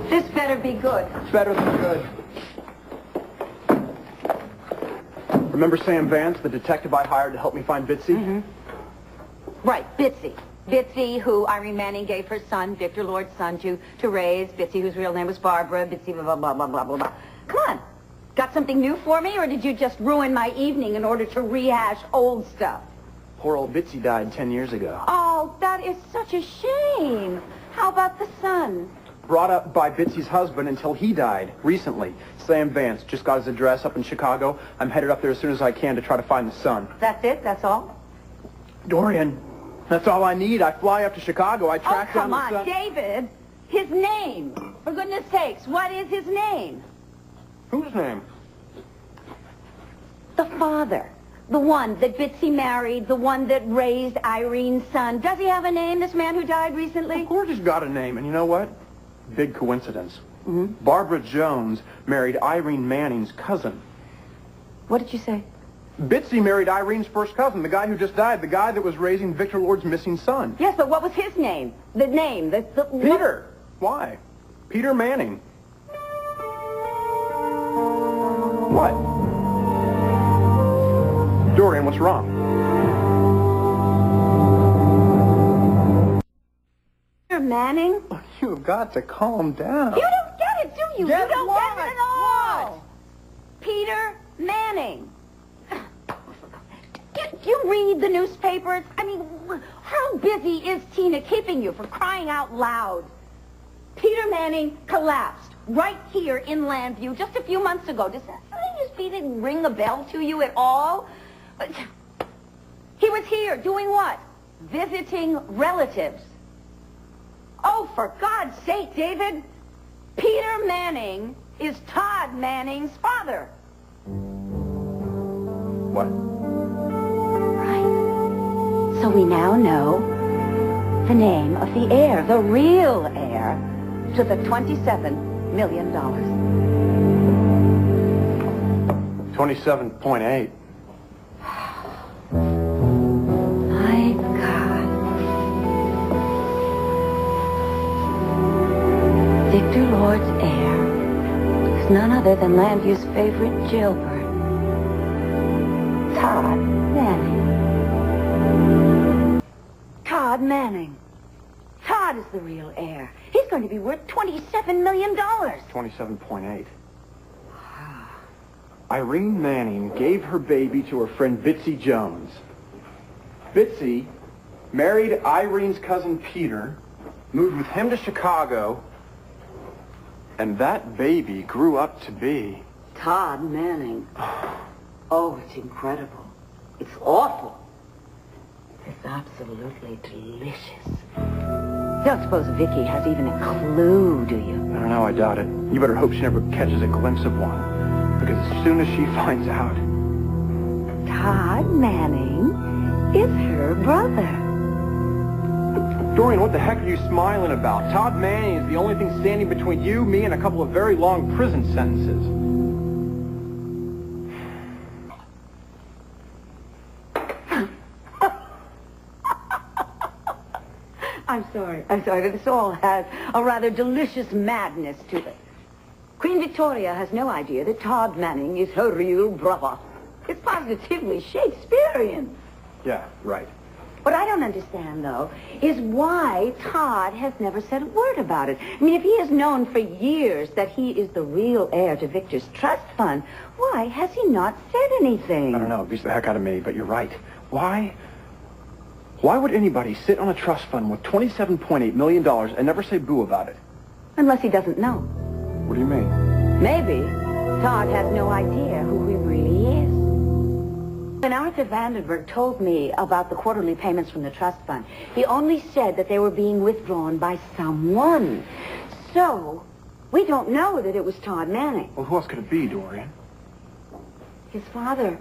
This better be good. Better than good. Remember Sam Vance, the detective I hired to help me find Bitsy? Mm-hmm. Right, Bitsy. Bitsy, who Irene Manning gave her son, Victor Lord's son, to raise. Bitsy, whose real name was Barbara. Bitsy, blah, blah, blah, blah, blah, blah. Come on. Got something new for me, or did you just ruin my evening in order to rehash old stuff? Poor old Bitsy died 10 years ago. Oh, that is such a shame. How about the son? Brought up by Bitsy's husband until he died recently. Sam Vance just got his address up in Chicago. I'm headed up there as soon as I can to try to find the son. That's it? That's all? Dorian, that's all I need. I fly up to Chicago. I track down the son. Oh, come on, David. His name. For goodness sakes, what is his name? Whose name? The father. The one that Bitsy married, the one that raised Irene's son. Does he have a name, this man who died recently? Of course he's got a name, and you know what? Big coincidence. Mm-hmm. Barbara Jones married Irene Manning's cousin. What did you say? Bitsy married Irene's first cousin, the guy who just died, the guy that was raising Victor Lord's missing son. Yes, but what was his name? The name, the Peter. Why? Peter Manning. What? Dorian, what's wrong? Peter Manning? You've got to calm down. You don't get it, do you? Get you don't what? get it at all. What? Peter Manning. Do you read the newspapers? I mean, how busy is Tina keeping you, for crying out loud? Peter Manning collapsed right here in Landview just a few months ago. Does that didn't ring a bell to you at all? He was here doing what? Visiting relatives. Oh, for God's sake, David, Peter Manning is Todd Manning's father. What? Right. So we now know the name of the heir, the real heir, to the $27 million. 27.8. My God. Victor Lord's heir is none other than Landview's favorite jailbird, Todd Manning. Todd Manning. Todd is the real heir. He's going to be worth $27 million. 27.8. Irene Manning gave her baby to her friend Bitsy Jones. Bitsy married Irene's cousin Peter, moved with him to Chicago, and that baby grew up to be... Todd Manning. Oh, it's incredible. It's awful. It's absolutely delicious. You don't suppose Vicky has even a clue, do you? I don't know, I doubt it. You better hope she never catches a glimpse of one. Because as soon as she finds out... Todd Manning is her brother. Dorian, what the heck are you smiling about? Todd Manning is the only thing standing between you, me, and a couple of very long prison sentences. I'm sorry. This all has a rather delicious madness to it. Queen Victoria has no idea that Todd Manning is her real brother. It's positively Shakespearean. Yeah, right. What I don't understand, though, is why Todd has never said a word about it. I mean, if he has known for years that he is the real heir to Victor's trust fund, why has he not said anything? I don't know. It beats the heck out of me, but you're right. Why would anybody sit on a trust fund with $27.8 million and never say boo about it? Unless he doesn't know. What do you mean? Maybe Todd has no idea who he really is. When Arthur Vandenberg told me about the quarterly payments from the trust fund, he only said that they were being withdrawn by someone. So, we don't know that it was Todd Manning. Well, who else could it be, Dorian? His father.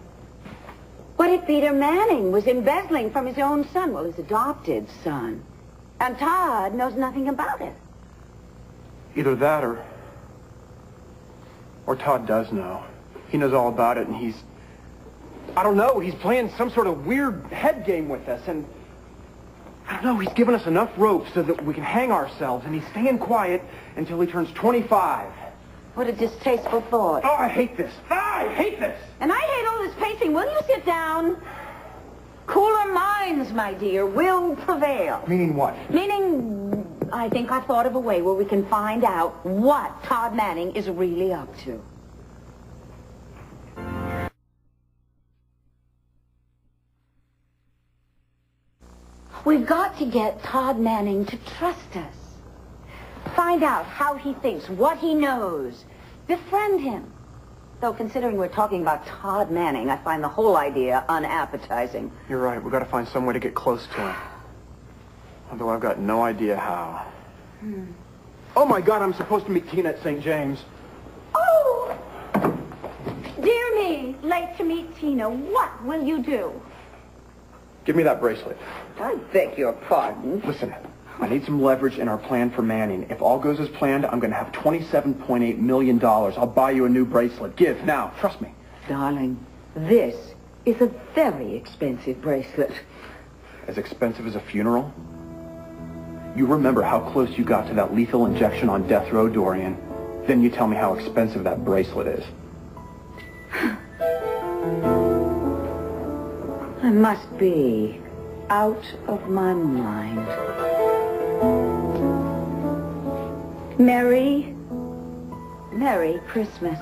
What if Peter Manning was embezzling from his own son? Well, his adopted son. And Todd knows nothing about it. Either that or Todd does know. He knows all about it, and I don't know, he's playing some sort of weird head game with us, and I don't know. He's given us enough rope so that we can hang ourselves, and he's staying quiet until he turns 25. What a distasteful thought. Oh, I hate this. I hate this. And I hate all this pacing. Will you sit down? Cooler minds, my dear, will prevail. Meaning what? Meaning, I think I've thought of a way where we can find out what Todd Manning is really up to. We've got to get Todd Manning to trust us. Find out how he thinks, what he knows. Befriend him. Though considering we're talking about Todd Manning, I find the whole idea unappetizing. You're right. We've got to find some way to get close to him. Although I've got no idea how. Oh, my God, I'm supposed to meet Tina at St. James. Oh! Dear me, late to meet Tina. What will you do? Give me that bracelet. I beg your pardon. Listen, I need some leverage in our plan for Manning. If all goes as planned, I'm going to have $27.8 million. I'll buy you a new bracelet. Give, now. Trust me. Darling, this is a very expensive bracelet. As expensive as a funeral? You remember how close you got to that lethal injection on death row, Dorian. Then you tell me how expensive that bracelet is. I must be out of my mind. Merry Christmas.